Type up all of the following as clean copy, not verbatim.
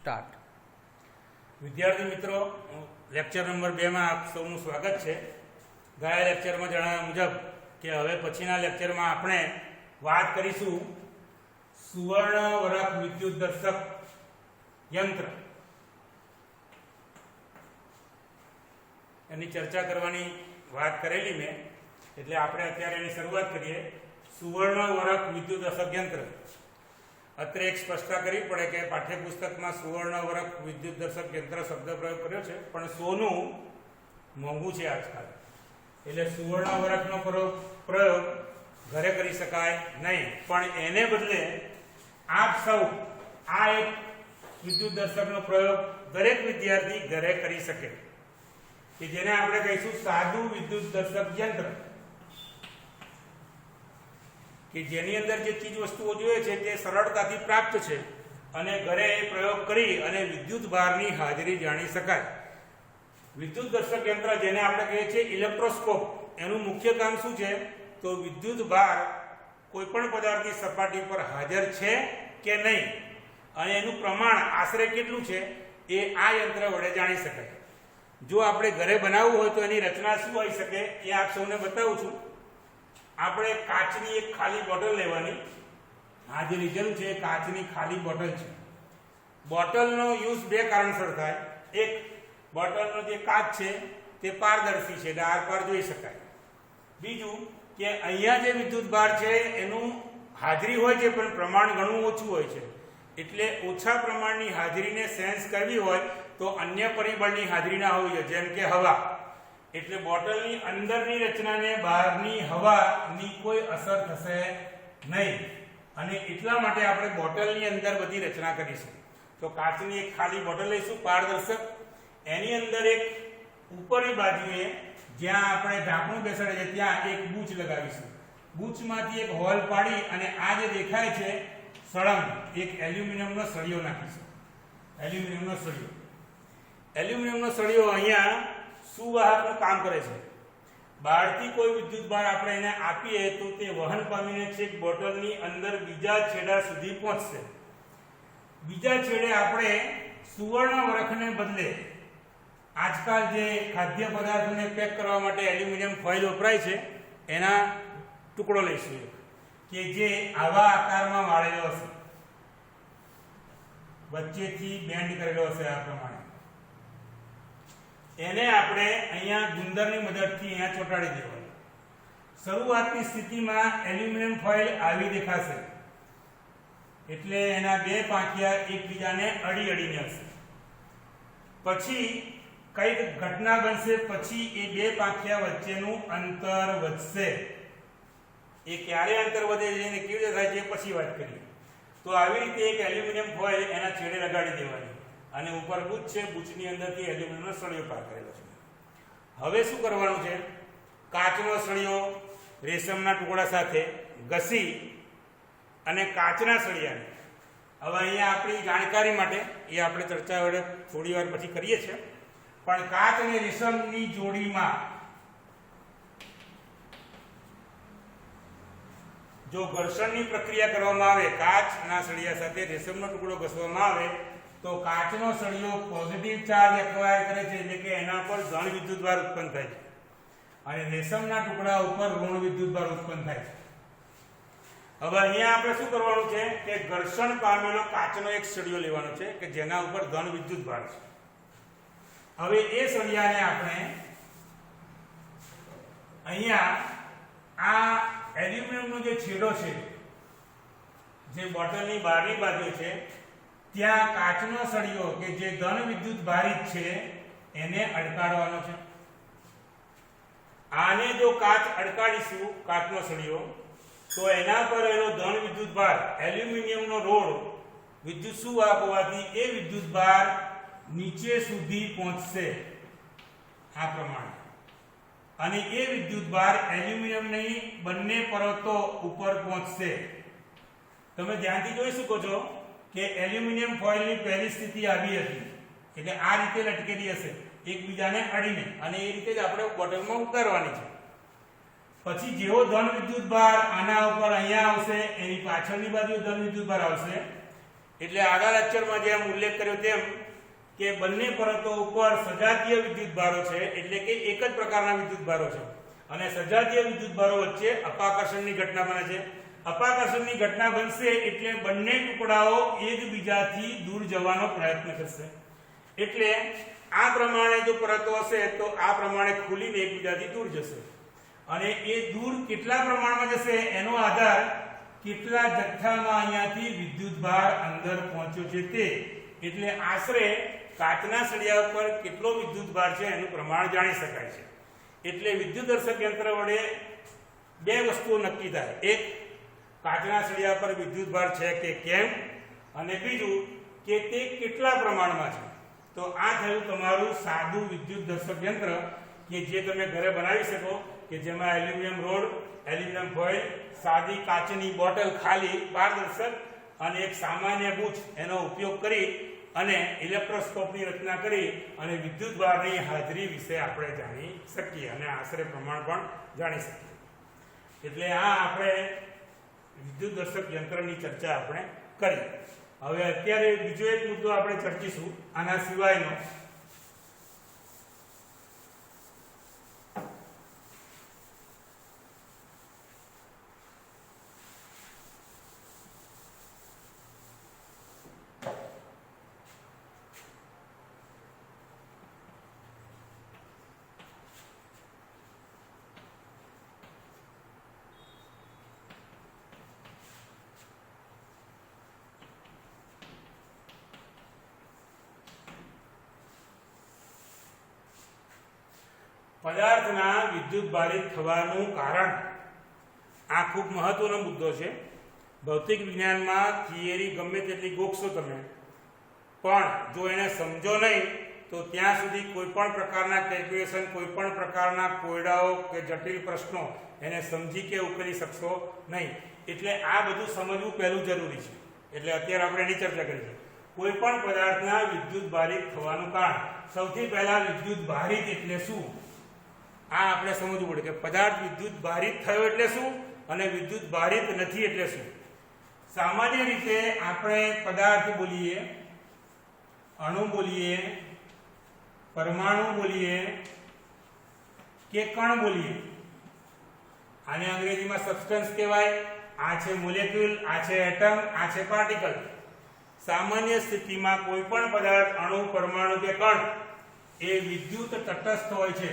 Start. વિદ્યાર્થી મિત્રો, lecture number 2 માં આપ સૌનું સ્વાગત છે. ગયા લેક્ચરમાં જણાવ્યા મુજબ કે હવે પછીના લેક્ચરમાં આપણે વાત કરીશું સુવર્ણ વરખ વિદ્યુત દર્શક યંત્ર એની ચર્ચા કરવાની વાત કરેલી મેં, એટલે આપણે અત્યારે એની શરૂઆત કરીએ. સુવર્ણ વરખ વિદ્યુત દર્શક યંત્ર. અત્રે એક સ્પષ્ટતા કરવી પડે કે પાઠ્યપુસ્તકમાં સુવર્ણ વરખ વિદ્યુત દર્શક યંત્ર શબ્દ પ્રયોગ કર્યો છે, પણ સોનું મોંઘું છે આજકાલ, એટલે સુવર્ણ વરખનો પ્રયોગ ઘરે કરી શકાય નહીં. પણ એને બદલે આપ સૌ આ એક વિદ્યુત દર્શકનો પ્રયોગ દરેક વિદ્યાર્થી ઘરે કરી શકે, કે જેને આપણે કહીશું સાદું વિદ્યુત દર્શક યંત્ર, કે જેની અંદર જે ચીજ વસ્તુઓ જોઈએ છે તે સરળતાથી પ્રાપ્ત છે અને ઘરે એ પ્રયોગ કરી અને વિદ્યુત ભારની હાજરી જાણી શકાય. વિદ્યુત દર્શક યંત્ર જેને આપણે કહીએ છીએ ઇલેક્ટ્રોસ્કોપ, એનું મુખ્ય કામ શું છે? તો વિદ્યુત ભાર કોઈ પણ પદાર્થની સપાટી પર હાજર છે કે નહીં અને એનું પ્રમાણ આશરે કેટલું છે એ આ યંત્ર વડે જાણી શકાય. જો આપણે ઘરે બનાવવું હોય તો એની રચના શું હોઈ શકે એ આપ સૌને બતાવું છું. આપણે કાચની એક ખાલી બોટલ લેવાની. આ જે લીધેલું છે એ કાચની ખાલી બોટલ છે. બોટલનો યુઝ બે કારણસર થાય. એક, બોટલનો જે કાચ છે તે પારદર્શી છે એટલે આરપાર જોઈ શકાય. બીજું કે અહીંયા જે વિદ્યુત ભાર છે એનું હાજરી હોય છે પણ પ્રમાણ ઘણું ઓછું હોય છે, એટલે ઓછા પ્રમાણની હાજરીને સેન્સ કરવી હોય તો અન્ય પરિબળની હાજરી ના હોવી જોઈએ, જેમ કે હવા. એટલે બોટલની અંદરની રચનાને બહારની હવાની કોઈ અસર થશે નહીં, અને એટલા માટે આપણે બોટલની અંદર બધી રચના કરીશું. તો કાચની એક ખાલી બોટલ લઈશું પારદર્શક. એની અંદર એક ઉપરની બાજુએ જ્યાં આપણે ઢાંકણું બેસાડીએ છીએ ત્યાં એક બૂચ લગાવીશું. બૂચમાંથી એક હોલ પાડી અને આ જે દેખાય છે સળંગ એક એલ્યુમિનિયમનો સળિયો નાખીશું. એલ્યુમિનિયમનો સળિયો અહીંયા સુવાહકનું કામ કરે છે. બહારથી કોઈ વિદ્યુત ભાર આપણે એને આપીએ તો તે વહન પામીને છેક બોટલની અંદર બીજા છેડા સુધી પહોંચશે. બીજા છેડે આપણે સુવર્ણ વરખને બદલે આજકાલ જે ખાદ્ય પદાર્થોને પેક કરવા માટે એલ્યુમિનિયમ ફોઇલ વપરાય છે એના ટુકડો લઈશું, કે જે આવા આકારમાં વાળેલો હશે, વચ્ચેથી બેન્ડ કરેલો હશે આ પ્રમાણે. એને આપણે અહીંયા ગુંદરની મદદથી અહીંયા ચોંટાડી દેવાનું. શરૂઆતની સ્થિતિમાં એલ્યુમિનિયમ ફોઇલ આવી દેખાશે, એટલે એના બે પાંખિયા એકબીજાને અડીને હશે. પછી કઈક ઘટના બનશે, પછી એ બે પાંખિયા વચ્ચેનું અંતર વધશે. એ ક્યારે અંતર વધે છે અને કેવી રીતે થાય છે પછી વાત કરીએ. તો આવી રીતે એક એલ્યુમિનિયમ ફોઇલ એના છેડે લગાડી દેવાની અને ઉપર બૂચ છે, બૂચની અંદરથી એલ્યુમિનિયમનો સળિયો પાર કરેલો છે. હવે શું કરવાનું છે? કાચનો સળિયો રેશમના ટુકડા સાથે ઘસી અને કાચના સળિયાને, હવે અહીંયા આપણી જાણકારી માટે એ આપણે ચર્ચા વડે થોડી વાર પછી કરીએ છીએ, પણ કાચ અને રેશમની જોડીમાં જો ઘર્ષણની પ્રક્રિયા કરવામાં આવે, કાચના સળિયા સાથે રેશમનો ટુકડો ઘસવામાં આવે તો કાચનો સળિયો પોઝિટિવ ચાર્જ એક્વાયર કરે છે, એટલે કે એના પર ધન વિદ્યુતભાર ઉત્પન્ન થાય છે, અને રેશમના ટુકડા ઉપર ઋણ વિદ્યુતભાર ઉત્પન્ન થાય છે. હવે અહીંયા આપણે શું કરવાનું છે કે ઘર્ષણ પામેલો કાચનો એક સળિયો લેવાનો છે કે જેના ઉપર ધન વિદ્યુતભાર છે. હવે એ સળિયાને આપણે અહીંયા આ એલ્યુમિનિયમનો જે છેડો છે જે બોટલની બહારની બાજુ છે ત્યાં કાચનો સળિયો કે જે ધન વિદ્યુત ભારિત છે એને અડકાડવાનો છે. આને જો કાચ અડકાડીશું, કાચનો સળિયો, તો એના પર એનો ધન વિદ્યુત ભાર, એલ્યુમિનિયમનો રોડ વિદ્યુત સુવાહક હોવાથી એ વિદ્યુત ભાર નીચે સુધી પહોંચશે આ પ્રમાણે, અને એ વિદ્યુત ભાર એલ્યુમિનિયમની બંને પરતો ઉપર પહોંચશે. તમે ધ્યાનથી જોઈ શકો છો કે એલ્યુમિનિયમ ફોઇલની પહેલી સ્થિતિ આવી હતી, એટલે આ રીતે લટકેલી હશે એકબીજાને અડીને, અને એ રીતે જ આપણે બોટલમાં ઉતારવાની છે. પછી જેવો ધન વિદ્યુત ભાર આના ઉપર અહીંયા આવશે, એની પાછળની બાજુ ધન વિદ્યુત ભાર આવશે, એટલે આગલા લેક્ચરમાં જેમ ઉલ્લેખ કર્યો તેમ કે બંને પરતો ઉપર સજાતીય વિદ્યુતભારો છે, એટલે કે એક જ પ્રકારના વિદ્યુતભારો છે અને સજાતીય વિદ્યુતભારો વચ્ચે અપાકર્ષણની ઘટના બને છે. અપાકર્ષણની ઘટના બનશે એટલે બંને ટુકડાઓ એકબીજાથી દૂર જવાનો પ્રયત્ન કરશે. એટલે આ પ્રમાણે જો પરતો હશે તો આ પ્રમાણે ખુલીને એકબીજાથી દૂર જશે અને એ દૂર કેટલા પ્રમાણમાં જશે એનો આધાર કેટલા જથ્થામાં અહીંયાથી વિદ્યુતભાર અંદર પહોંચ્યો છે તે. એટલે આશરે કાચના સળિયા ઉપર કેટલો વિદ્યુતભાર છે એનું પ્રમાણ જાણી શકાય છે. એટલે વિદ્યુતદર્શક યંત્ર વડે બે વસ્તુઓ નક્કી થાય. એક, કાચના સળિયા પર વિદ્યુતભાર છે કે કેમ, અને બીજું કે તે કેટલા પ્રમાણમાં છે. તો આ થયું તમારું સાદું વિદ્યુતદર્શક યંત્ર કે જે તમે ઘરે બનાવી શકો, કે જેમાં એલ્યુમિનિયમ રોડ, એલ્યુમિનિયમ ફોઇલ, સાદી કાચની બોટલ ખાલી પારદર્શક અને એક સામાન્ય બૂચ એનો ઉપયોગ કરી અને ઇલેક્ટ્રોસ્કોપની રચના કરી અને વિદ્યુતભારની હાજરી વિશે આપણે જાણી શકીએ અને આશરે પ્રમાણ પણ જાણી શકીએ. એટલે આ આપણે વિદ્યુતદર્શક યંત્રની ચર્ચા આપણે કરી. હવે અત્યારે બીજો એક મુદ્દો આપણે ચર્ચીશું આના સિવાયનો. પદાર્થના વિદ્યુતભારિત થવાનું કારણ. આ ખૂબ મહત્વનો મુદ્દો છે. ભૌતિક વિજ્ઞાનમાં થિયરી ગમે તેટલી ગોખશો તમે, પણ જો એને સમજો નહીં તો ત્યાં સુધી કોઈ પણ પ્રકારના કેલ્ક્યુલેશન, કોઈ પણ પ્રકારના કોયડાઓ કે જટિલ પ્રશ્નો એને સમજી કે ઉકેલી શકશો નહીં. એટલે આ બધું સમજવું પહેલું જરૂરી છે. એટલે અત્યારે આપણે એની ચર્ચા કરીશું. કોઈ પણ પદાર્થના વિદ્યુતભારિત થવાનું કારણ. સૌથી પહેલા વિદ્યુતભારિત એટલે શું આ આપણે સમજવું પડે કે પદાર્થ વિદ્યુતભારિત થયો એટલે શું અને વિદ્યુતભારિત નથી એટલે શું. સામાન્ય રીતે આપણે પદાર્થ બોલીએ, અણુ બોલીએ, પરમાણુ બોલીએ કે કણ બોલીએ. આને અંગ્રેજીમાં સબસ્ટન્સ કહેવાય. આ છે મોલેક્યુલ, આ છે એટમ, આ છે પાર્ટિકલ. સામાન્ય સ્થિતિમાં કોઈ પણ પદાર્થ, અણુ, પરમાણુ કે કણ એ વિદ્યુત તટસ્થ હોય છે.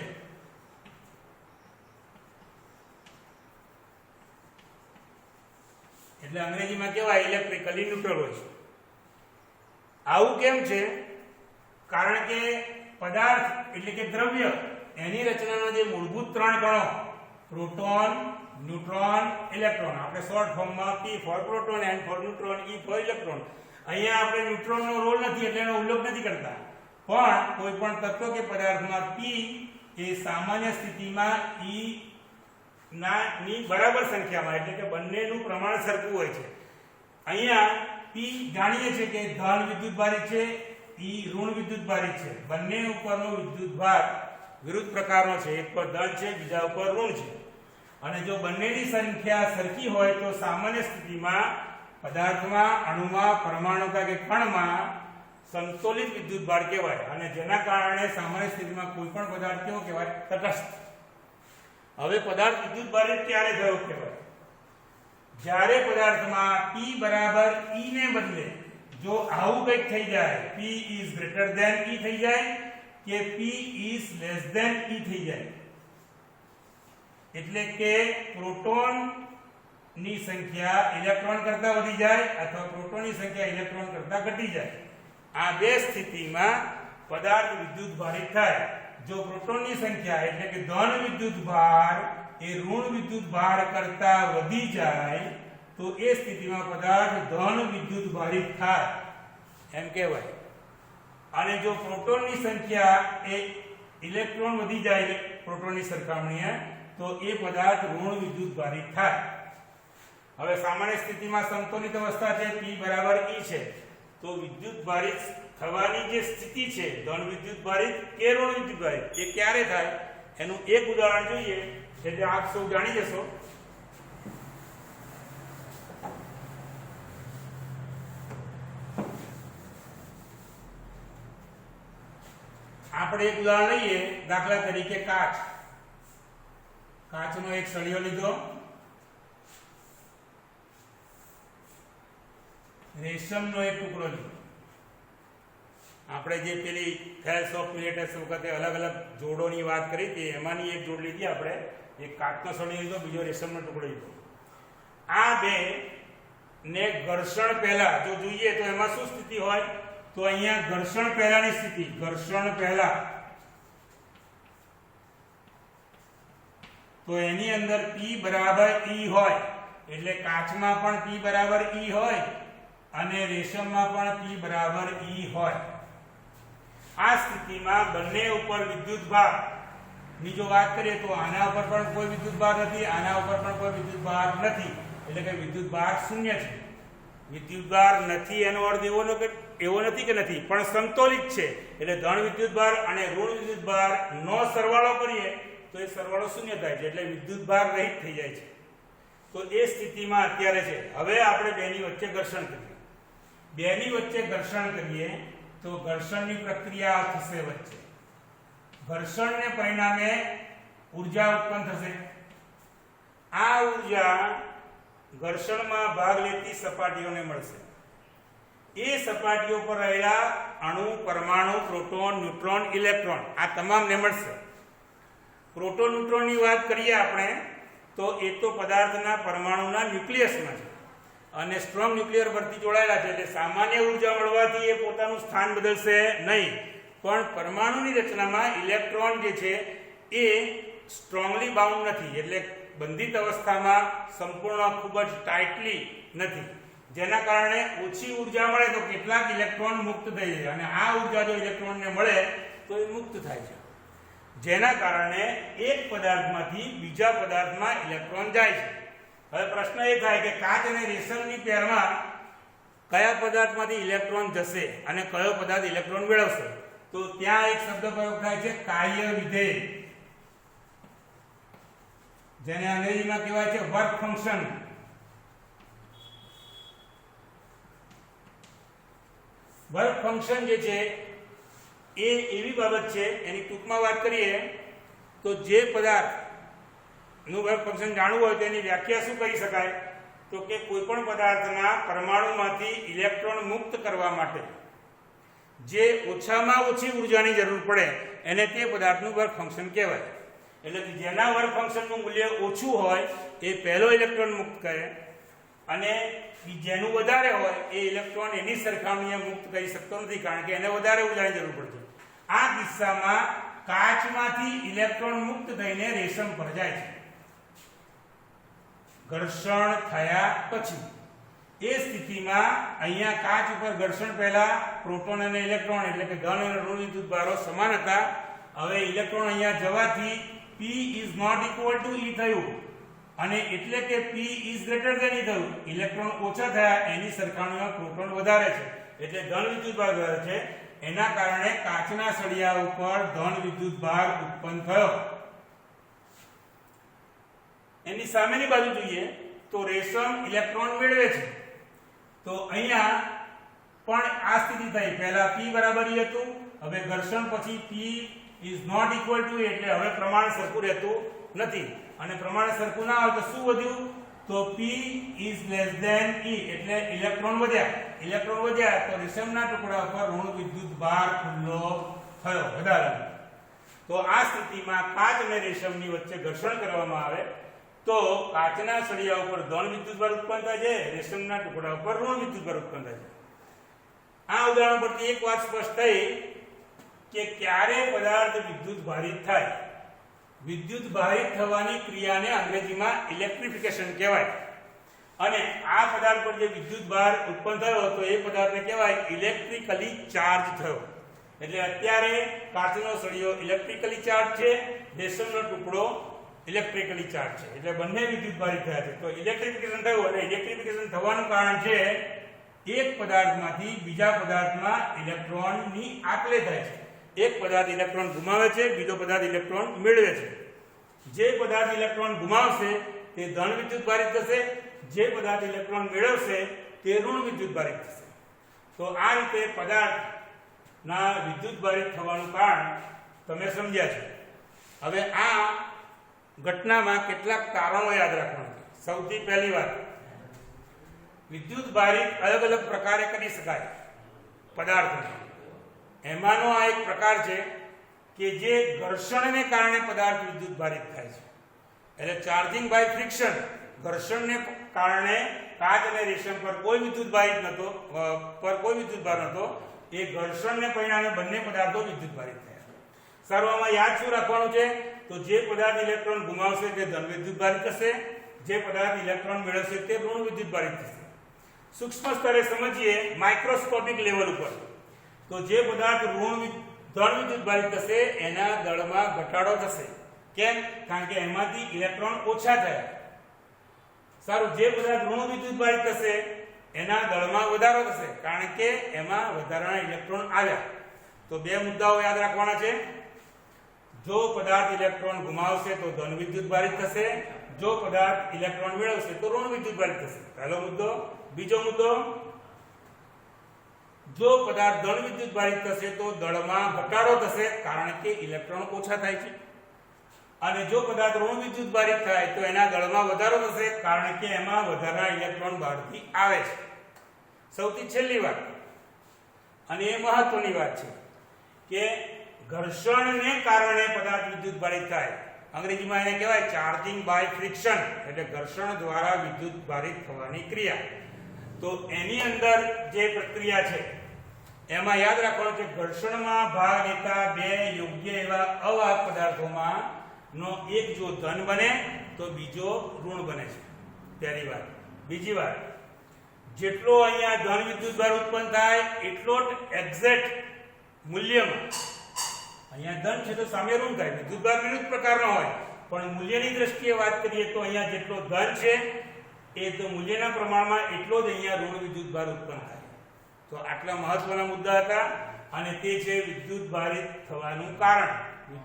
એટલે અંગ્રેજીમાં કહેવાય ઇલેક્ટ્રિકલી ન્યુટ્રલ હોય છે. આવું કેમ છે? કારણ કે પદાર્થ એટલે કે દ્રવ્ય, એની રચનાના જે મૂળભૂત ત્રણ કણો, પ્રોટોન, ન્યુટ્રોન, ઇલેક્ટ્રોન, આપણે શોર્ટ ફોર્મમાં P for proton, N for neutron, E for electron. અહીંયા આપણે ન્યુટ્રોનનો રોલ નથી એટલે એનો ઉલ્લેખ નથી કરતા, પણ કોઈ પણ તત્વ કે પદાર્થમાં P એ સામાન્ય સ્થિતિમાં E ની બરાબર સંખ્યામાં, એટલે કે બંનેનું પ્રમાણ સરખું હોય છે. અહીંયા P જાણીએ છીએ કે ધન વિદ્યુતભારિત છે, E ઋણ વિદ્યુતભારિત છે. બંને ઉપરનો વિદ્યુતભાર વિરુદ્ધ પ્રકારનો છે. એક પર ધન છે, બીજા ઉપર ઋણ છે. અને જો બંનેની સંખ્યા સરખી હોય તો સામાન્ય સ્થિતિમાં પદાર્થમાં, અણુમાં, પરમાણુ કે કણમાં સંતુલિત વિદ્યુતભાર કહેવાય અને જેના કારણે સામાન્ય સ્થિતિમાં કોઈ પણ પદાર્થ કેવો કહેવાય? તટસ્થ. હવે પદાર્થ વિદ્યુતભારિત ક્યારે થયો કહેવાય? જ્યારે પદાર્થમાં P બરાબર E ને બદલે જો આવું કંઈક થઈ જાય, P is greater than E થઈ જાય કે P is less than E થઈ જાય. એટલે કે પ્રોટોન ની સંખ્યા ઇલેક્ટ્રોન કરતા વધી જાય અથવા પ્રોટોનની સંખ્યા ઇલેક્ટ્રોન કરતા ઘટી જાય. આ બે સ્થિતિમાં પદાર્થ વિદ્યુતભારિત થાય. જો પ્રોટોનની સંખ્યા એટલે કે ધન વિદ્યુતભાર એ ઋણ વિદ્યુતભાર કરતા વધી જાય તો એ સ્થિતિમાં પદાર્થ ધન વિદ્યુતભારિત થાય એમ કહેવાય. અને જો પ્રોટોનની સંખ્યા એ ઇલેક્ટ્રોન વધી જાય પ્રોટોનની સરખામણીએ તો એ પદાર્થ ઋણ વિદ્યુતભારિત થાય. હવે સામાન્ય સ્થિતિમાં સંતુલિત અવસ્થા છે, P બરાબર E છે, તો વિદ્યુતભારિત થવાની જે સ્થિતિ છે ધન વિદ્યુતભારિત કે ઋણ વિદ્યુતભારિત એ ક્યારે થાય એનું એક ઉદાહરણ જોઈએ જે આપ સૌ જાણી જશો. આપણે એક ઉદાહરણ લઈએ, દાખલા તરીકે કાચ. કાચનો એક સળિયો લીધો, રેશમનો એક ટુકડો લીધો. આપણે જે પેલી થેલ્સ ઓફ મિલેટસ વખતે અલગ અલગ જોડોની વાત કરી હતી, એમાંની એક જોડ લીધી આપણે. એક કાચનો સળિયો લીધો, બીજો રેશમનો ટુકડો લીધો. આ બે ને ઘર્ષણ પહેલા જો જોઈએ તો એમાં શું સ્થિતિ હોય? તો અહીંયા ઘર્ષણ પહેલાની સ્થિતિ, ઘર્ષણ પહેલા તો એની અંદર P બરાબર E હોય, એટલે કાચમાં પણ P બરાબર E હોય અને રેશમમાં પણ P બરાબર E હોય. આ સ્થિતિમાં બંને ઉપર વિદ્યુત ભાર ની જો વાત કરીએ તો આના ઉપર પણ કોઈ વિદ્યુત ભાર નથી, આના ઉપર પણ કોઈ વિદ્યુત ભાર નથી, એટલે કે વિદ્યુત ભાર શૂન્ય છે. વિદ્યુત ભાર નથી એનો અર્થ એવો નથી કે નથી, પણ સમતોલિત છે. એટલે ધન વિદ્યુત ભાર અને ઋણ વિદ્યુત ભાર નો સરવાળો કરીએ તો એ સરવાળો શૂન્ય થાય છે, એટલે વિદ્યુત ભાર રહિત થઈ જાય છે. તો એ સ્થિતિમાં અત્યારે છે. હવે આપણે બેની વચ્ચે ઘર્ષણ કરીએ. બેની વચ્ચે ઘર્ષણ કરીએ તો ઘર્ષણની પ્રક્રિયા થશે વચ્ચે. ઘર્ષણને પરિણામે ઊર્જા ઉત્પન્ન થશે. આ ઊર્જા ઘર્ષણમાં ભાગ લેતી સપાટીઓને મળશે. એ સપાટીઓ પર રહેલા અણુ, પરમાણુ, પ્રોટોન, ન્યુટ્રોન, ઇલેક્ટ્રોન આ તમામને મળશે. પ્રોટોન, ન્યુટ્રોનની વાત કરીએ આપણે તો એ તો પદાર્થના પરમાણુના ન્યુક્લિયસમાં છે અને સ્ટ્રોંગ ન્યુક્લિયર પરથી જોડાયેલા છે, એટલે સામાન્ય ઊર્જા મળવાથી એ પોતાનું સ્થાન બદલશે નહીં. પણ પરમાણુની રચનામાં ઇલેક્ટ્રોન જે છે એ સ્ટ્રોંગલી બાઉન્ડ નથી, એટલે બંધિત અવસ્થામાં સંપૂર્ણ ખૂબ જ ટાઇટલી નથી, જેના કારણે ઓછી ઊર્જા મળે તો કેટલાક ઇલેક્ટ્રોન મુક્ત થઈ જાય અને આ ઊર્જા જો ઇલેક્ટ્રોનને મળે તો એ મુક્ત થાય છે, જેના કારણે એક પદાર્થમાંથી બીજા પદાર્થમાં ઇલેક્ટ્રોન જાય છે. હવે પ્રશ્ન એ થાય કે કાચ અને રેશમની પેરમાં કયા પદાર્થમાંથી ઇલેક્ટ્રોન જશે અને કયો પદાર્થ ઇલેક્ટ્રોન મેળવશે? તો ત્યાં એક શબ્દ પ્રયોગ થાય છે કાર્ય વિધેય, જેને અંગ્રેજીમાં કહેવાય છે વર્ક ફંક્શન. વર્ક ફંક્શન જે છે એ એવી બાબત છે, એની ટૂંકમાં વાત કરીએ તો જે પદાર્થનું વર્ક ફંક્શન જાણવું હોય તો એની વ્યાખ્યા શું કરી શકાય? તો કે કોઈ પણ પદાર્થના પરમાણુમાંથી ઇલેક્ટ્રોન મુક્ત કરવા માટે જે ઓછામાં ઓછી ઊર્જાની જરૂર પડે એને તે પદાર્થનું વર્ક ફંક્શન કહેવાય. એટલે કે જેના વર્ક ફંક્શનનું મૂલ્ય ઓછું હોય એ પહેલો ઇલેક્ટ્રોન મુક્ત કરે અને જેનું વધારે હોય એ ઇલેક્ટ્રોન એની સરખામણીએ મુક્ત કરી શકતો નથી, કારણ કે એને વધારે ઊર્જાની જરૂર પડતી. આ કિસ્સામાં કાચમાંથી ઇલેક્ટ્રોન મુક્ત થઈને રેશમ પર જાય છે ઘર્ષણ થયા પછી. એ સ્થિતિમાં અહીંયા કાચ ઉપર ઘર્ષણ પહેલા પ્રોટોન અને ઇલેક્ટ્રોન એટલે કે ધન અને ઋણ વિદ્યુત ભારો સમાન હતા. હવે ઇલેક્ટ્રોન અહીંયા જવાથી P is not equal to E થયું અને એટલે કે P is greater than E થયું. ઇલેક્ટ્રોન ઓછા થયા, એની સરખામણીમાં પ્રોટોન વધારે છે એટલે ધન વિદ્યુત ભાર વધારે છે. એના કારણે કાચના સળિયા ઉપર ધન વિદ્યુત ભાર ઉત્પન્ન થયો. એની સામેની બાજુ જોઈએ તો રેશમ ઇલેક્ટ્રોન મેળવે છે. તો અહીંયા પણ આ સ્થિતિ થઈ. પહેલા P બરાબર E હતું, હવે ઘર્ષણ પછી P is not equal to E એટલે હવે પ્રમાણ સરખું રહેતું નથી અને પ્રમાણ સરખું ના હોય તો શું વધ્યું? તો P is less than E એટલે ઇલેક્ટ્રોન વધ્યા. ઇલેક્ટ્રોન વધ્યા તો રેશમના ટુકડા પર ઋણ વિદ્યુત ભાર ખુલ્લો થયો, વધારે. તો આ સ્થિતિમાં કાચ અને રેશમની વચ્ચે ઘર્ષણ કરવામાં આવે તો કાચના સળિયા ઉપર ધન વિદ્યુત ભાર ઉત્પન્ન થાય છે, રેશમના ટુકડા ઉપર ઋણ વિદ્યુત ભાર ઉત્પન્ન થાય છે. આ ઉદાહરણ પરથી એક વાત સ્પષ્ટ થઈ કે ક્યારે પદાર્થ વિદ્યુત ભારિત થાય. વિદ્યુત ભારિત થવાની ક્રિયાને અંગ્રેજીમાં ઇલેક્ટ્રિફિકેશન કહેવાય અને આ પદાર્થ પર જે વિદ્યુત ભાર ઉત્પન્ન થયો તો એ પદાર્થને કહેવાય ઇલેક્ટ્રિકલી ચાર્જ થયો. એટલે અત્યારે કાચનો સળિયો ઇલેક્ટ્રિકલી ચાર્જ છે, રેશમનો ટુકડો ઇલેક્ટ્રિકલી ચાર્જ છે, એટલે બંને વિદ્યુત ભારિત થયા છે. તો ઇલેક્ટ્રિફિકેશન થયું અને ઇલેક્ટ્રિફિકેશન થવાનું કારણ છે એક પદાર્થમાંથી બીજા પદાર્થમાં ઇલેક્ટ્રોનની આપ-લે થાય છે. એક પદાર્થ ઇલેક્ટ્રોન ગુમાવે છે, બીજો પદાર્થ ઇલેક્ટ્રોન મેળવે છે. જે પદાર્થ ઇલેક્ટ્રોન ગુમાવશે તે ધન વિદ્યુત ભારિત થશે, જે પદાર્થ ઇલેક્ટ્રોન મેળવશે તે ઋણ વિદ્યુત ભારિત થશે. તો આ રીતે પદાર્થ ના વિદ્યુત ભારિત થવાનું કારણ તમે સમજ્યા છો. હવે આ ઘટનામાં કેટલાક કારણો યાદ રાખવાના છે. સૌથી પહેલી વાત, વિદ્યુત ભારિત અલગ અલગ પ્રકારે કરી શકાય પદાર્થને. એમાંનો આ એક પ્રકાર છે કે જે ઘર્ષણને કારણે પદાર્થ વિદ્યુત ભારિત થાય છે. એટલે ચાર્જિંગ બાય ફ્રિક્શન, ઘર્ષણને કારણે કાચ અને રેશમ પર કોઈ વિદ્યુત ભારિત નહોતો, કોઈ વિદ્યુત ભાર નહોતો. એ ઘર્ષણને પરિણામે બંને પદાર્થો વિદ્યુત ભારિત થયા. સારું, આમાં યાદ શું રાખવાનું છે? તો જે પદાર્થ ઇલેક્ટ્રોન ગુમાવશે તે ધન વિદ્યુત ભારિત થશે, જે પદાર્થ ઇલેક્ટ્રોન મેળવશે તે ઋણ વિદ્યુત ભારિત થશે. સૂક્ષ્મ સ્તરે સમજીએ, માઇક્રોસ્કોપિક લેવલ ઉપર, તો જે પદાર્થ ધન વિદ્યુત ભારિત થશે એના દળમાં ઘટાડો થશે. કેમ? કારણ કે એમાંથી ઇલેક્ટ્રોન ઓછા થયા. સારું, જે પદાર્થ ઋણ વિદ્યુત ભારિત થશે એના દળમાં વધારો થશે, કારણ કે એમાં વધારાના ઇલેક્ટ્રોન આવ્યા. તો બે મુદ્દાઓ યાદ રાખવાના છે. જો પદાર્થ ઇલેક્ટ્રોન ગુમાવશે તો ધન વિદ્યુત ભારિત થશે, જો પદાર્થ ઇલેક્ટ્રોન મેળવશે તો ઋણ વિદ્યુત ભારિત થશે. પહેલો મુદ્દો. બીજો મુદ્દો, જો પદાર્થ ધન વિદ્યુત ભારિત થશે તો દળમાં ઘટાડો થશે, કારણ કે ઇલેક્ટ્રોન ઓછા થાય છે. અને જો પદાર્થ ઋણ વિદ્યુત ભારિત થાય તો એના દળમાં વધારો થશે, કારણ કે એમાં વધારાના ઇલેક્ટ્રોન બહારથી આવે છે. સૌથી છેલ્લી વાત, અને એ મહત્વની વાત છે કે ઘર્ષણને કારણે પદાર્થ વિદ્યુત ભારિત થાય. અંગ્રેજીમાં એને કહેવાય ચાર્જિંગ બાય ફ્રિક્શન, એટલે ઘર્ષણ દ્વારા વિદ્યુત ભારિત થવાની ક્રિયા. તો એની અંદર જે પ્રક્રિયા છે એમાં યાદ રાખવાનું છે, ઘર્ષણમાં ભાગ લેતા બે યોગ્ય એવા અવાહક પદાર્થોમાં નો એક જો ધન બને તો બીજો ઋણ બને છે. પહેલી વાત. બીજી વાત, જેટલો અહીંયા ધન વિદ્યુત ભાર ઉત્પન્ન થાય એટલો જ એક્ઝેક્ટ મૂલ્યમાં, અહીંયા ધન છે તો સામે ઋણ થાય. વિદ્યુત ભાર વિવિધ પ્રકારનો હોય, પણ મૂલ્યની દ્રષ્ટિએ વાત કરીએ તો અહીંયા જેટલો ધન છે એ તો મૂલ્યના પ્રમાણમાં એટલો જ અહીંયા ઋણ વિદ્યુત ભાર ઉત્પન્ન થાય. તો આટલા મહત્વના મુદ્દા હતા, અને તે છે વિદ્યુત ભારિત થવાનું કારણ,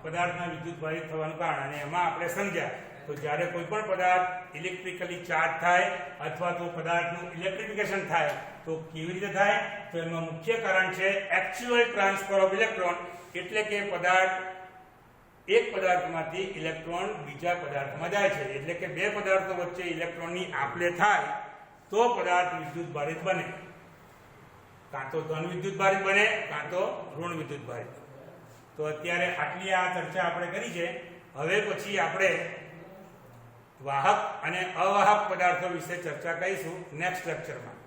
પદાર્થના વિદ્યુત ભારિત થવાનું કારણ. અને એમાં આપણે સમજ્યા તો જ્યારે કોઈ પણ પદાર્થ ઇલેક્ટ્રિકલી ચાર્જ થાય અથવા તો પદાર્થનું ઇલેક્ટ્રિફિકેશન થાય તો કેવી રીતે થાય? તો એમાં મુખ્ય કારણ છે એક્ચ્યુઅલ ટ્રાન્સફર ઓફ ઇલેક્ટ્રોન, એટલે કે પદાર્થ એક પદાર્થમાંથી ઇલેક્ટ્રોન બીજા પદાર્થમાં જાય છે. એટલે કે બે પદાર્થો વચ્ચે ઇલેક્ટ્રોનની આપ-લે થાય તો પદાર્થ વિદ્યુત ભારિત બને. કાં તો ધન વિદ્યુત ભારિત બને, કાં તો ઋણ વિદ્યુત ભારિત. તો અત્યારે આટલી આ ચર્ચા આપણે કરી છે. હવે પછી આપણે વાહક અને અવાહક પદાર્થો વિશે ચર્ચા કરીશું નેક્સ્ટ લેક્ચરમાં.